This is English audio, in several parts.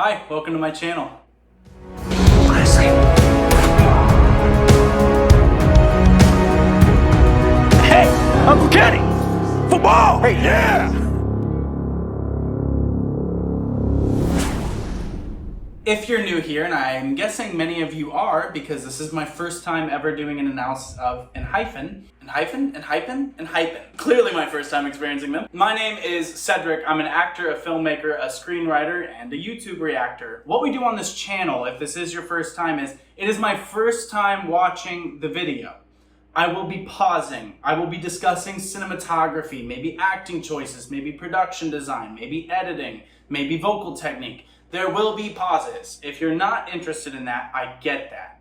Hi, welcome to my channel. Hey, Uncle Kenny! Football! Hey, yeah! If you're new here, and I'm guessing many of you are, because this is my first time ever doing an analysis of Enhypen. Enhypen? Clearly my first time experiencing them. My name is Cedric. I'm an actor, a filmmaker, a screenwriter, and a YouTube reactor. What we do on this channel, if this is your first time, is it is my first time watching the video. I will be pausing. I will be discussing cinematography, maybe acting choices, maybe production design, maybe editing, maybe vocal technique. There will be pauses. If you're not interested in that, I get that.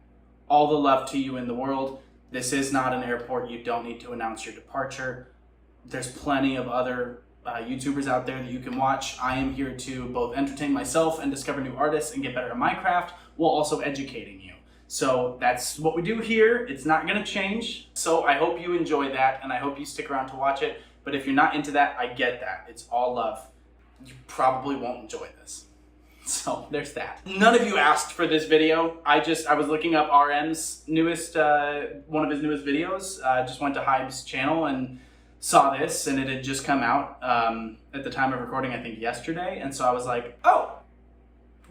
All the love to you in the world. This is not an airport. You don't need to announce your departure. There's plenty of other YouTubers out there that you can watch. I am here to both entertain myself and discover new artists and get better at my craft while also educating you. So that's what we do here. It's not gonna change. So I hope you enjoy that and I hope you stick around to watch it. But if you're not into that, I get that. It's all love. You probably won't enjoy this. So there's that. None of you asked for this video. I was looking up RM's newest, one of his newest videos. Just went to Hybe's channel and saw this, and it had just come out at the time of recording, I think yesterday. And so I was like, oh,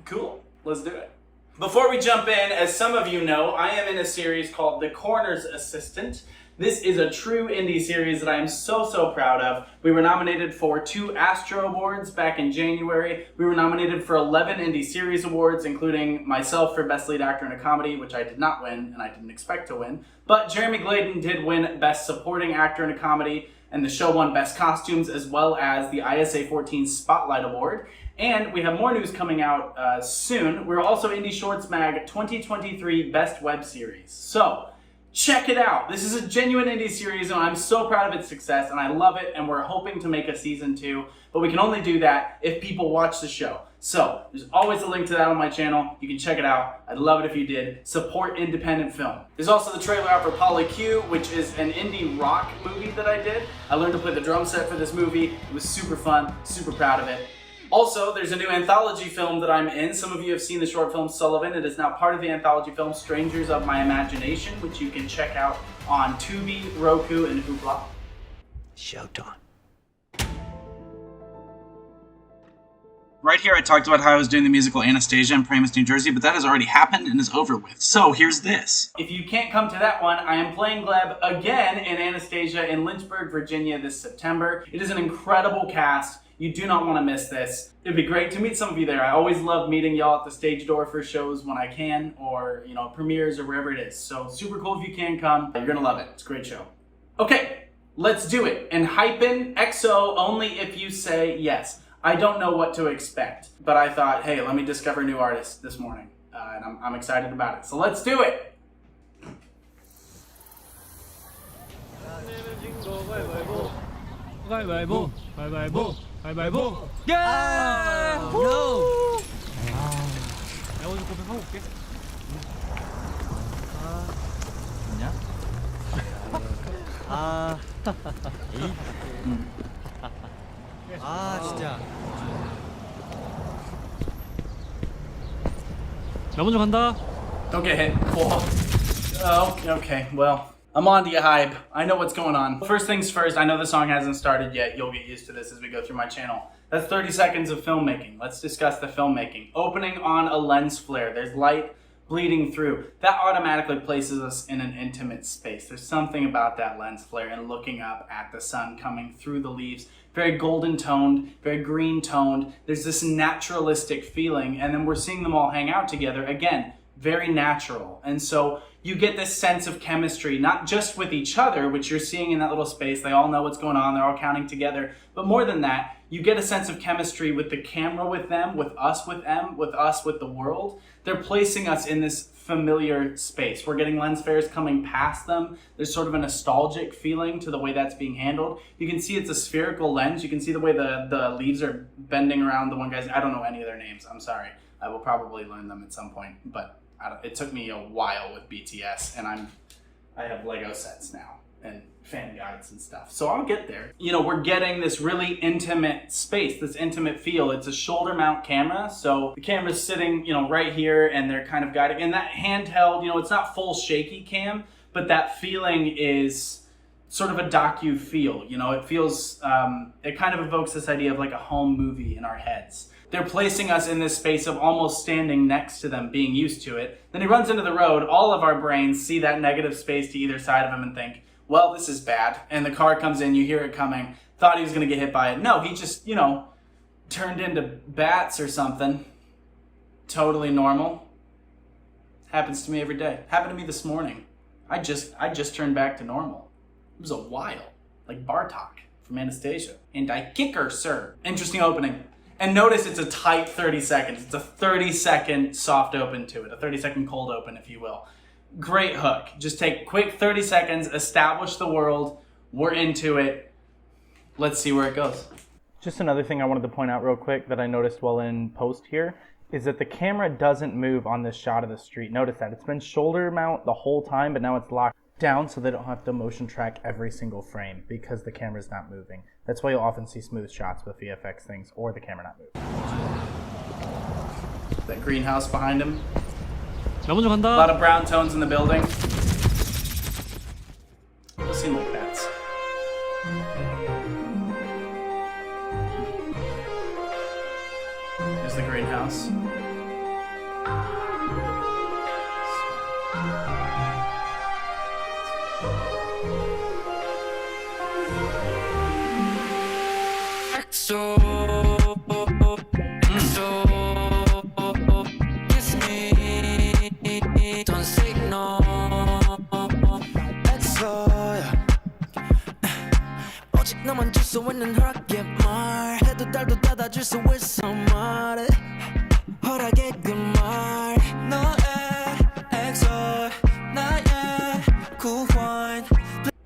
cool, let's do it. Before we jump in, as some of you know, I am in a series called The Corner's Assistant. This is a true indie series that I am so proud of. We were nominated for 2 Astro Awards back in January. We were nominated for 11 Indie Series Awards, including myself for Best Lead Actor in a Comedy, which I did not win, and I didn't expect to win. But Jeremy Gladen did win Best Supporting Actor in a Comedy, and the show won Best Costumes, as well as the ISA 14 Spotlight Award. And we have more news coming out soon. We're also Indie Shorts Mag 2023 Best Web Series. So, check it out. This is a genuine indie series and I'm so proud of its success and I love it, and we're hoping to make a season 2, but we can only do that if people watch the show. So there's always a link to that on my channel. You can check it out. I'd love it if you did. Support independent film. There's also the trailer out for Polycue, which is an indie rock movie that I did. I learned to play the drum set for this movie. It was super fun, super proud of it. Also, there's a new anthology film that I'm in. Some of you have seen the short film Sullivan. It is now part of the anthology film Strangers of My Imagination, which you can check out on Tubi, Roku, and Hoopla. Showtime. Right here I talked about how I was doing the musical Anastasia in Paramus, New Jersey, but that has already happened and is over with. So here's this. If you can't come to that one, I am playing Gleb again in Anastasia in Lynchburg, Virginia this September. It is an incredible cast. You do not want to miss this. It'd be great to meet some of you there. I always love meeting y'all at the stage door for shows when I can, or premieres or wherever it is. So super cool if you can come. You're gonna love it. It's a great show. Okay, let's do it. Enhypen XO only if you say yes. I don't know what to expect, but I thought, hey, let me discover new artists this morning, and I'm excited about it. So let's do it. 가위바위보 예! 내가 먼저 고백하고 올게. 좋냐? 진짜. 나 먼저 간다. Don't get hit. Cool. Oh, okay, well, I'm on to you, Hybe. I know what's going on. First things first, I know the song hasn't started yet. You'll get used to this as we go through my channel. That's 30 seconds of filmmaking. Let's discuss the filmmaking. Opening on a lens flare. There's light bleeding through. That automatically places us in an intimate space. There's something about that lens flare and looking up at the sun coming through the leaves. Very golden toned, very green toned. There's this naturalistic feeling, and then we're seeing them all hang out together. Again, very natural. And so you get this sense of chemistry, not just with each other, which you're seeing in that little space. They all know what's going on. They're all counting together. But more than that, you get a sense of chemistry with the camera with them, with us with them, with us with the world. They're placing us in this familiar space. We're getting lens flares coming past them. There's sort of a nostalgic feeling to the way that's being handled. You can see it's a spherical lens. You can see the way the leaves are bending around the one guy's. I don't know any of their names. I'm sorry. I will probably learn them at some point, but it took me a while with BTS, and I have Lego sets now. and fan guides and stuff. So I'll get there. You know, we're getting this really intimate space, this intimate feel. It's a shoulder mount camera, so the camera's sitting, you know, right here, and they're kind of guiding. And that handheld, you know, it's not full shaky cam, but that feeling is sort of a docu feel. You know, it feels, it kind of evokes this idea of like a home movie in our heads. They're placing us in this space of almost standing next to them, being used to it. Then he runs into the road. All of our brains see that negative space to either side of him and think, well, this is bad. And the car comes in, you hear it coming, thought he was gonna get hit by it. No, he just, you know, turned into bats or something. Totally normal. Happens to me every day. Happened to me this morning. I just turned back to normal. It was a while. Like Bartok from Anastasia. And I kick her, sir. Interesting opening. And notice it's a tight 30 seconds. It's a 30-second soft open to it. A 30-second cold open, if you will. Great hook. Just take quick 30 seconds, establish the world. We're into it. Let's see where it goes. Just another thing I wanted to point out real quick that I noticed while in post here is that the camera doesn't move on this shot of the street. Notice that. It's been shoulder mount the whole time, but now it's locked down so they don't have to motion track every single frame because the camera's not moving. That's why you'll often see smooth shots with VFX things or the camera not moving. That greenhouse behind him. 나 먼저 A lot 간다. of brown tones in the building. It'll seem like bats. There's the greenhouse. 너만 줄 수 있는 허락의 말 해도 달도 닫아줄 수 있어 말해 허락의 그 말 너의 엑소 나의 구원.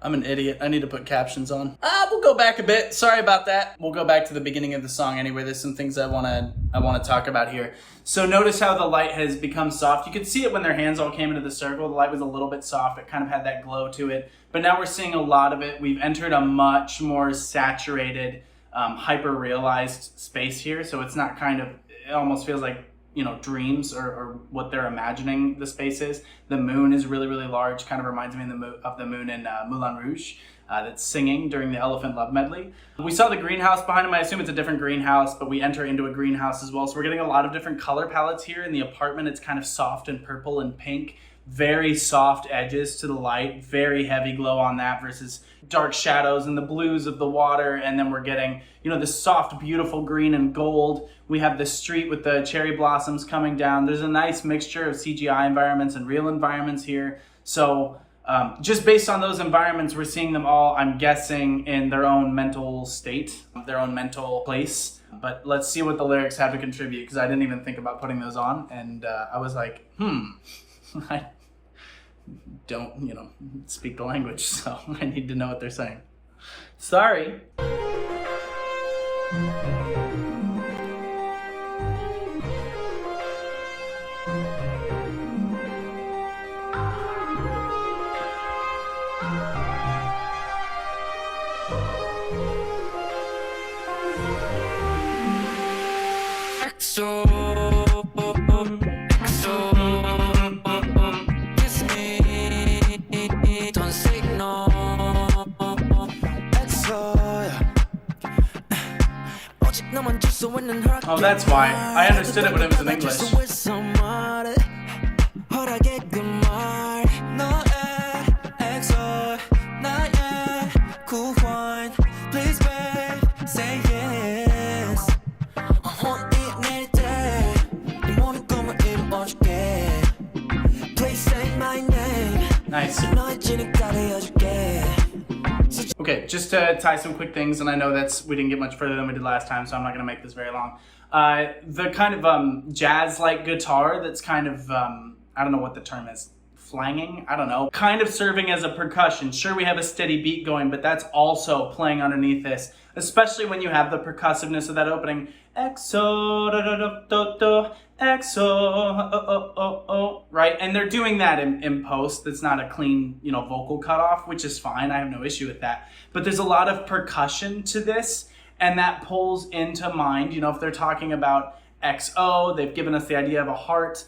I'm an idiot. I need to put captions on. We'll go back a bit. Sorry about that. We'll go back to the beginning of the song anyway. There's some things I wanna talk about here. So notice how the light has become soft. You could see it when their hands all came into the circle. The light was a little bit soft. It kind of had that glow to it. But now we're seeing a lot of it. We've entered a much more saturated, hyper-realized space here. So it's not kind of, it almost feels like, you know, dreams or what they're imagining the space is. The moon is really, really large. Kind of reminds me of the moon in Moulin Rouge that's singing during the Elephant Love Medley. We saw the greenhouse behind him. I assume it's a different greenhouse, but we enter into a greenhouse as well. So we're getting a lot of different color palettes here. In the apartment, it's kind of soft and purple and pink. Very soft edges to the light, very heavy glow on that versus dark shadows and the blues of the water. And then we're getting, you know, this soft, beautiful green and gold. We have the street with the cherry blossoms coming down. There's a nice mixture of CGI environments and real environments here. So just based on those environments, we're seeing them all, I'm guessing, in their own mental state, their own mental place. But let's see what the lyrics have to contribute, because I didn't even think about putting those on. And I was like, I don't, you know, speak the language, so I need to know what they're saying. Sorry. Oh, that's why. I understood it when it was in English. Nice. Okay, just to tie some quick things, and I know we didn't get much further than we did last time, so I'm not going to make this very long. The kind of jazz-like guitar that's kind of, I don't know what the term is, flanging? I don't know. Kind of serving as a percussion. Sure, we have a steady beat going, but that's also playing underneath this, especially when you have the percussiveness of that opening. EXO, da da da da da, EXO, right? And they're doing that in post. That's not a clean, vocal cutoff, which is fine. I have no issue with that. But there's a lot of percussion to this, and that pulls into mind, if they're talking about XO, they've given us the idea of a heart.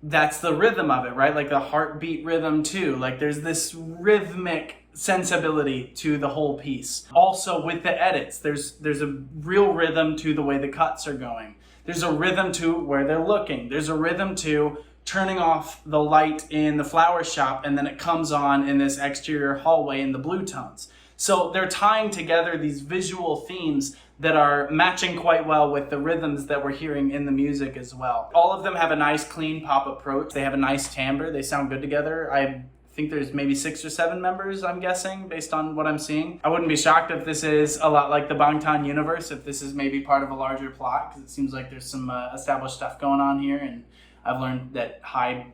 That's the rhythm of it, right? Like the heartbeat rhythm too. Like there's this rhythmic sensibility to the whole piece. Also with the edits, there's a real rhythm to the way the cuts are going. There's a rhythm to where they're looking. There's a rhythm to turning off the light in the flower shop and then it comes on in this exterior hallway in the blue tones. So they're tying together these visual themes that are matching quite well with the rhythms that we're hearing in the music as well. All of them have a nice clean pop approach. They have a nice timbre. They sound good together. I think there's maybe 6 or 7 members, I'm guessing, based on what I'm seeing. I wouldn't be shocked if this is a lot like the Bangtan universe, if this is maybe part of a larger plot, because it seems like there's some established stuff going on here, and I've learned that Hybe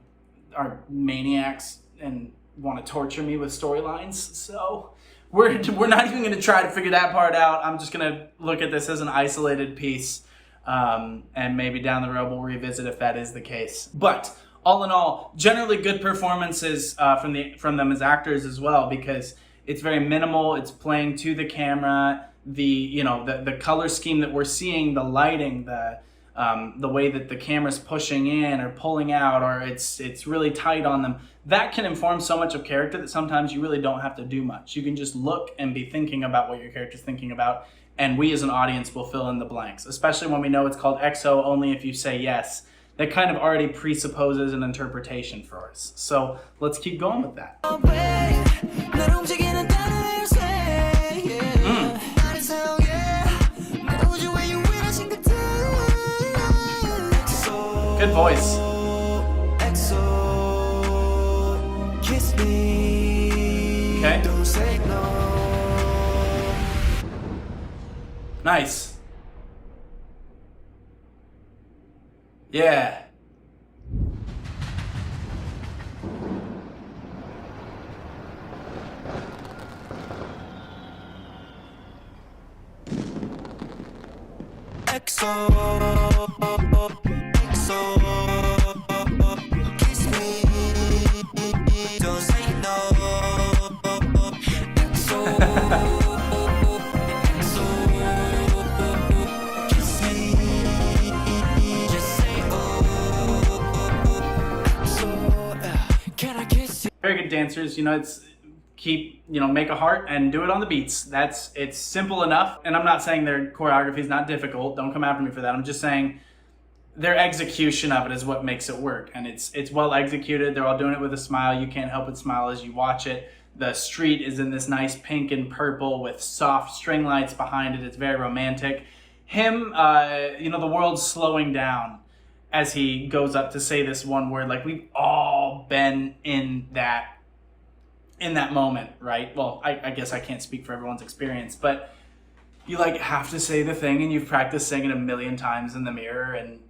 are maniacs and want to torture me with storylines, so we're not even going to try to figure that part out. I'm just going to look at this as an isolated piece, and maybe down the road we'll revisit if that is the case. But all in all, generally good performances from them as actors as well, because it's very minimal. It's playing to the camera. The color scheme that we're seeing, the lighting, the way that the camera's pushing in or pulling out, or it's really tight on them. That can inform so much of character that sometimes you really don't have to do much. You can just look and be thinking about what your character's thinking about, and we as an audience will fill in the blanks, especially when we know it's called EXO only if you say yes. That kind of already presupposes an interpretation for us. So let's keep going with that. Good voice. Okay. Nice. Yeah. Very good dancers, make a heart and do it on the beats. It's simple enough. And I'm not saying their choreography is not difficult. Don't come after me for that. I'm just saying their execution of it is what makes it work. And it's well executed. They're all doing it with a smile. You can't help but smile as you watch it. The street is in this nice pink and purple with soft string lights behind it. It's very romantic. Him, the world's slowing down as he goes up to say this one word. Like, we've all been in that moment, right? Well, I guess I can't speak for everyone's experience, but you have to say the thing and you've practiced saying it a million times in the mirror and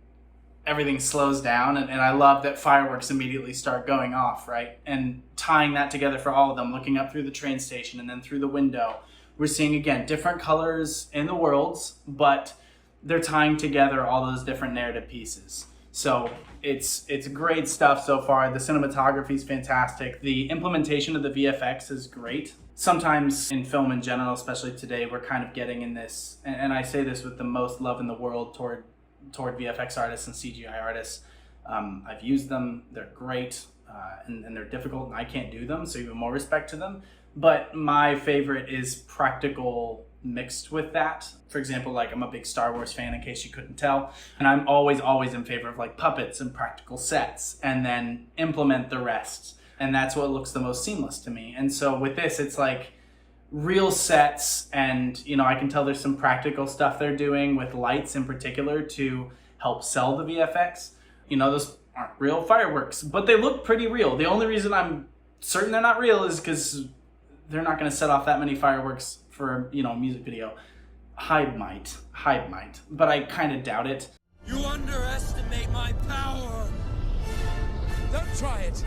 everything slows down. And I love that fireworks immediately start going off, right? And tying that together for all of them, looking up through the train station and then through the window. We're seeing, again, different colors in the worlds, but they're tying together all those different narrative pieces. So it's great stuff so far. The cinematography is fantastic. The implementation of the VFX is great. Sometimes in film in general, especially today, we're kind of getting in this, and I say this with the most love in the world toward VFX artists and CGI artists. I've used them. They're great, and they're difficult, and I can't do them, so even more respect to them. But my favorite is practical mixed with that. For example, I'm a big Star Wars fan, in case you couldn't tell, and I'm always in favor of puppets and practical sets, and then implement the rest, and that's what looks the most seamless to me. And so with this, it's real sets, and I can tell there's some practical stuff they're doing with lights in particular to help sell the VFX. Those aren't real fireworks, but they look pretty real. The only reason I'm certain they're not real is because they're not going to set off that many fireworks for a music video. Hybe might, but I kind of doubt it. You underestimate my power. Don't try it.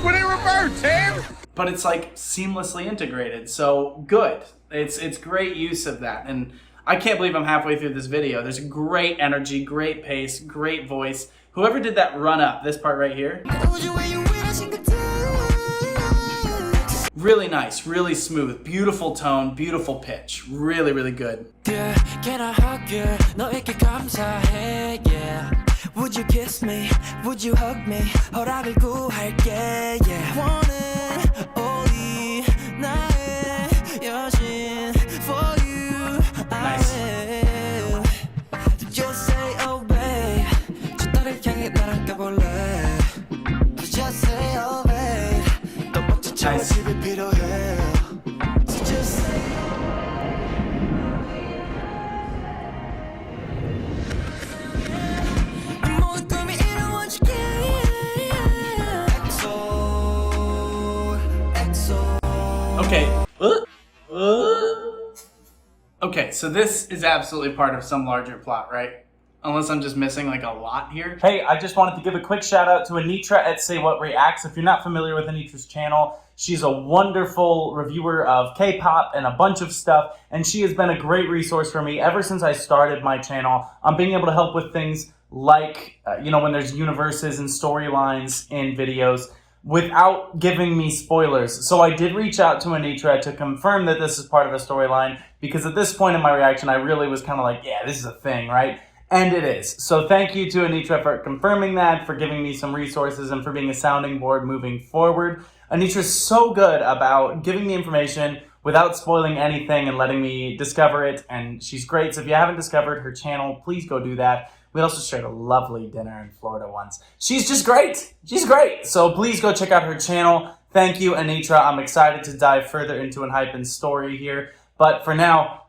When it reverts, Tim! But it's seamlessly integrated, so good. It's great use of that, and I can't believe I'm halfway through this video. There's great energy, great pace, great voice. Whoever did that run up, this part right here, really nice, really smooth, beautiful tone, beautiful pitch. Really, really good. Can I hug you? 너에게 감사해, yeah. Would you kiss me? Would you hug me? 허락을 구할게, yeah. 원해 only 나의 여신 for you. Nice. I will just say oh babe. 저 딸을 향해 나랑 가볼래. Just say oh babe. 또 멋진 Nice. 집이 필요해. So just say Okay. Okay, so this is absolutely part of some larger plot, right? Unless I'm just missing like a lot here. Hey, I just wanted to give a quick shout out to Anitra at Say What Reacts. If you're not familiar with Anitra's channel, she's a wonderful reviewer of K-pop and a bunch of stuff, and she has been a great resource for me ever since I started my channel. I'm being able to help with things like, when there's universes and storylines in videos, without giving me spoilers. So I did reach out to Anitra to confirm that this is part of a storyline, because at this point in my reaction, I really was kind of like, yeah, this is a thing, right? And it is. So thank you to Anitra for confirming that, for giving me some resources, and for being a sounding board moving forward. Anitra's so good about giving me information without spoiling anything and letting me discover it, and she's great. So if you haven't discovered her channel, please go do that. We also shared a lovely dinner in Florida once. She's just great. She's great. So please go check out her channel. Thank you, Anitra. I'm excited to dive further into Enhypen's story here. But for now,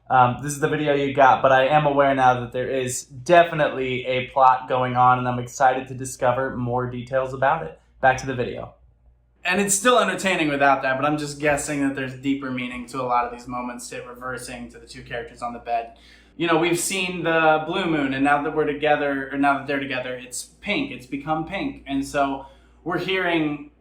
this is the video you got. But I am aware now that there is definitely a plot going on, and I'm excited to discover more details about it. Back to the video. And it's still entertaining without that, but I'm just guessing that there's deeper meaning to a lot of these moments, to reversing to the two characters on the bed. We've seen the blue moon, and now that we're together, or now that they're together, it's pink. It's become pink. And so we're seeing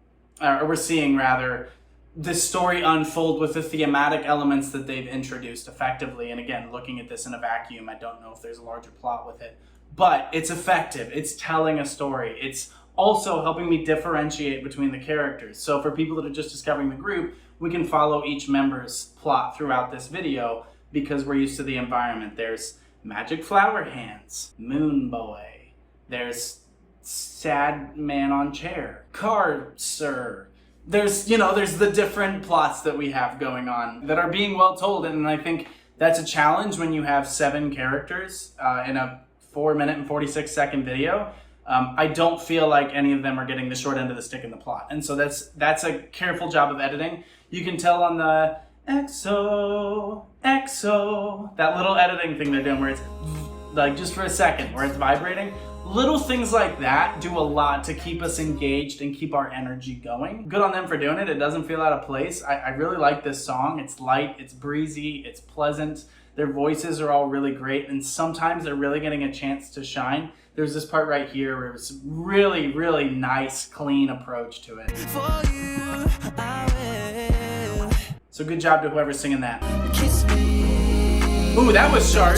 this story unfold with the thematic elements that they've introduced effectively. And again, looking at this in a vacuum, I don't know if there's a larger plot with it. But it's effective. It's telling a story. It's also helping me differentiate between the characters. So for people that are just discovering the group, we can follow each member's plot throughout this video, because we're used to the environment. There's Magic Flower Hands, Moon Boy, there's Sad Man on Chair, Car Sir. There's the different plots that we have going on that are being well told, and I think that's a challenge when you have 7 characters in a 4-minute and 46-second video. I don't feel like any of them are getting the short end of the stick in the plot, and so that's a careful job of editing. You can tell on the EXO, that little editing thing they're doing where it's like just for a second, where it's vibrating. Little things like that do a lot to keep us engaged and keep our energy going. Good on them for doing it. It doesn't feel out of place. I really like this song. It's light, it's breezy, it's pleasant. Their voices are all really great, and sometimes they're really getting a chance to shine. There's this part right here where it's really, really nice, clean approach to it. for you, I will. So good job to whoever's singing that. Kiss me. Ooh, that was sharp.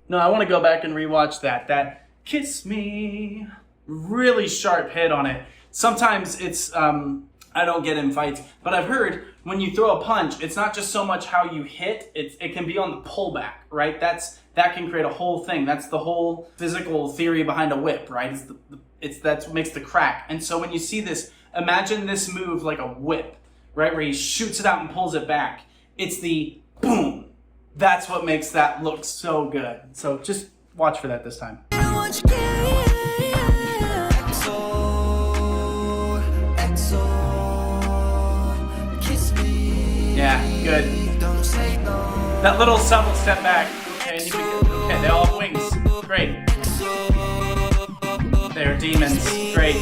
No, I want to go back and rewatch that. That kiss me, really sharp hit on it. Sometimes it's, I don't get in fights, but I've heard when you throw a punch, it's not just so much how you hit, it can be on the pullback, right? That can create a whole thing. That's the whole physical theory behind a whip, right? That's what makes the crack. And so when you see this, imagine this move like a whip, right? Where he shoots it out and pulls it back. It's the boom. That's what makes that look so good. So just watch for that this time. Yeah, good. That little subtle step back. Okay, they all have wings. Great. They're demons. Great.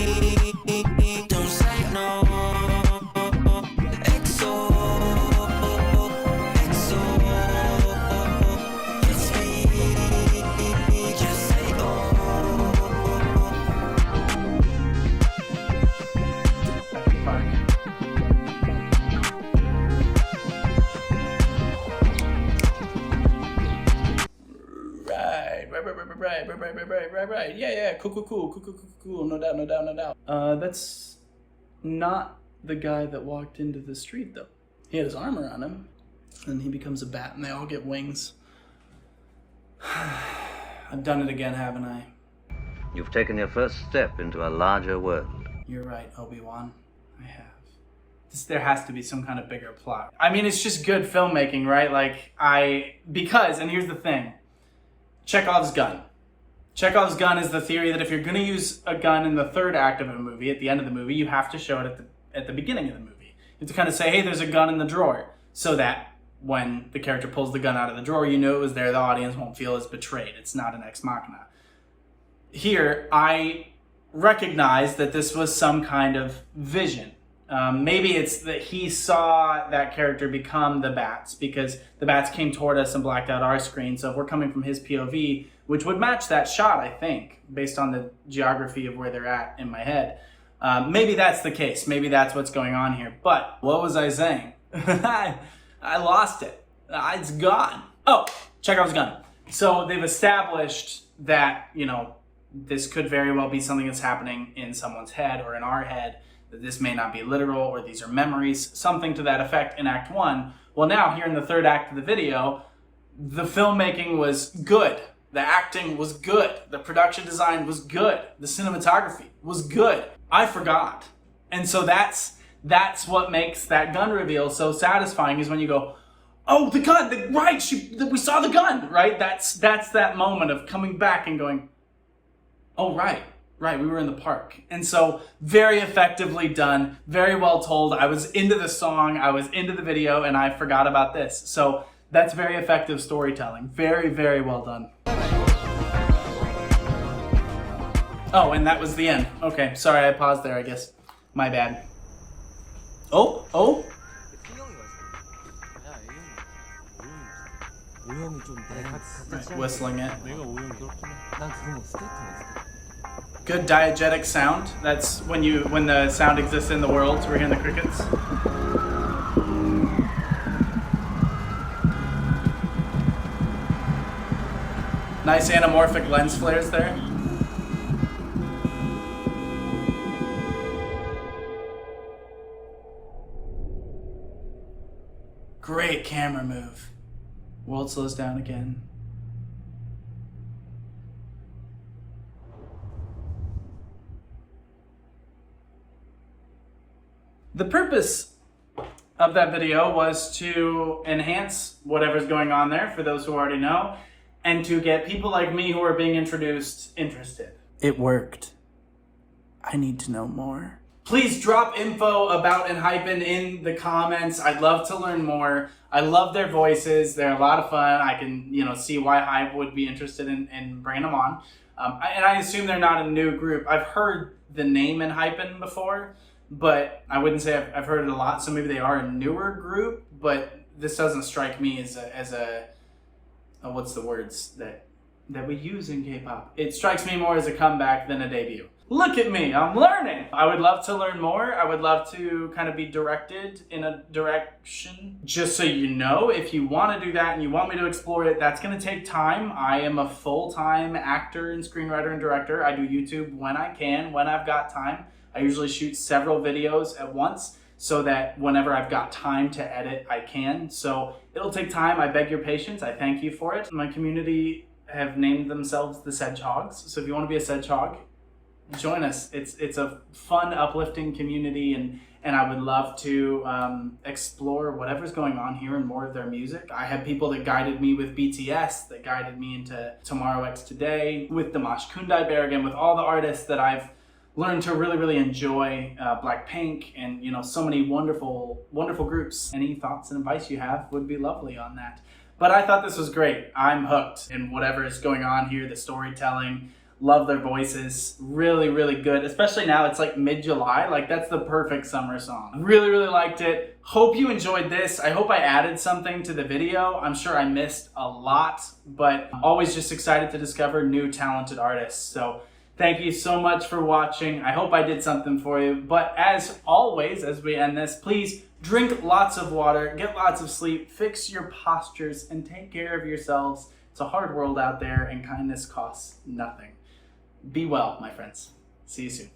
Right. Yeah. Cool. No doubt. That's not the guy that walked into the street, though. He had his arm around him, and he becomes a bat, and they all get wings. I've done it again, haven't I? You've taken your first step into a larger world. You're right, Obi-Wan. I have. There has to be some kind of bigger plot. I mean, it's just good filmmaking, right? And here's the thing. Chekhov's gun. Chekhov's gun is the theory that if you're going to use a gun in the third act of a movie, at the end of the movie, you have to show it at the beginning of the movie. You have to kind of say, hey, there's a gun in the drawer, so that when the character pulls the gun out of the drawer, you know it was there. The audience won't feel as betrayed. It's not an ex machina. Here, I recognize that this was some kind of vision. Maybe it's that he saw that character become the bats because the bats came toward us and blacked out our screen. So if we're coming from his POV, which would match that shot, I think, based on the geography of where they're at in my head. Maybe that's the case. Maybe that's what's going on here. But what was I saying? I lost it. It's gone. Oh, Chekhov's gun. So they've established that, this could very well be something that's happening in someone's head or in our head, that this may not be literal or these are memories, something to that effect in Act 1. Well, now here in the third act of the video, the filmmaking was good. The acting was good. The production design was good. The cinematography was good. I forgot. And so that's what makes that gun reveal so satisfying, is when you go, oh, the gun, we saw the gun, right? That's that moment of coming back and going, oh, right, we were in the park. And so very effectively done, very well told. I was into the song, I was into the video, and I forgot about this. So that's very effective storytelling. Very, very well done. Oh, and that was the end. Okay, sorry, I paused there, I guess. My bad. Oh. Right, whistling it. Good diegetic sound. That's when the sound exists in the world, so we're hearing the crickets. Nice anamorphic lens flares there. Great camera move. World slows down again. The purpose of that video was to enhance whatever's going on there for those who already know, and to get people like me who are being introduced interested. It worked. I need to know more. Please drop info about Enhypen in the comments. I'd love to learn more. I love their voices. They're a lot of fun. I can, see why Hybe would be interested in bringing them on. And I assume they're not a new group. I've heard the name Enhypen before, but I wouldn't say I've heard it a lot. So maybe they are a newer group, but this doesn't strike me as a what's the words that we use in K-pop? It strikes me more as a comeback than a debut. Look at me, I'm learning. I would love to learn more. I would love to kind of be directed in a direction. Just so you know, if you want to do that and you want me to explore it, that's going to take time. I am a full-time actor and screenwriter and director. I do YouTube when I can, when I've got time. I usually shoot several videos at once so that whenever I've got time to edit, I can. So it'll take time. I beg your patience. I thank you for it. My community have named themselves the Sedgehogs. So if you want to be a Sedgehog, join us. It's a fun, uplifting community, and I would love to explore whatever's going on here and more of their music. I have people that guided me with BTS, that guided me into Tomorrow X Today, with Dimash Kundaibergen, with all the artists that I've learned to really, really enjoy, Blackpink, and so many wonderful, wonderful groups. Any thoughts and advice you have would be lovely on that. But I thought this was great. I'm hooked in whatever is going on here, the storytelling. Love their voices. Really, really good. Especially now it's like mid-July. Like that's the perfect summer song. Really, really liked it. Hope you enjoyed this. I hope I added something to the video. I'm sure I missed a lot, but always just excited to discover new talented artists. So thank you so much for watching. I hope I did something for you. But as always, as we end this, please drink lots of water, get lots of sleep, fix your postures, and take care of yourselves. It's a hard world out there, and kindness costs nothing. Be well, my friends. See you soon.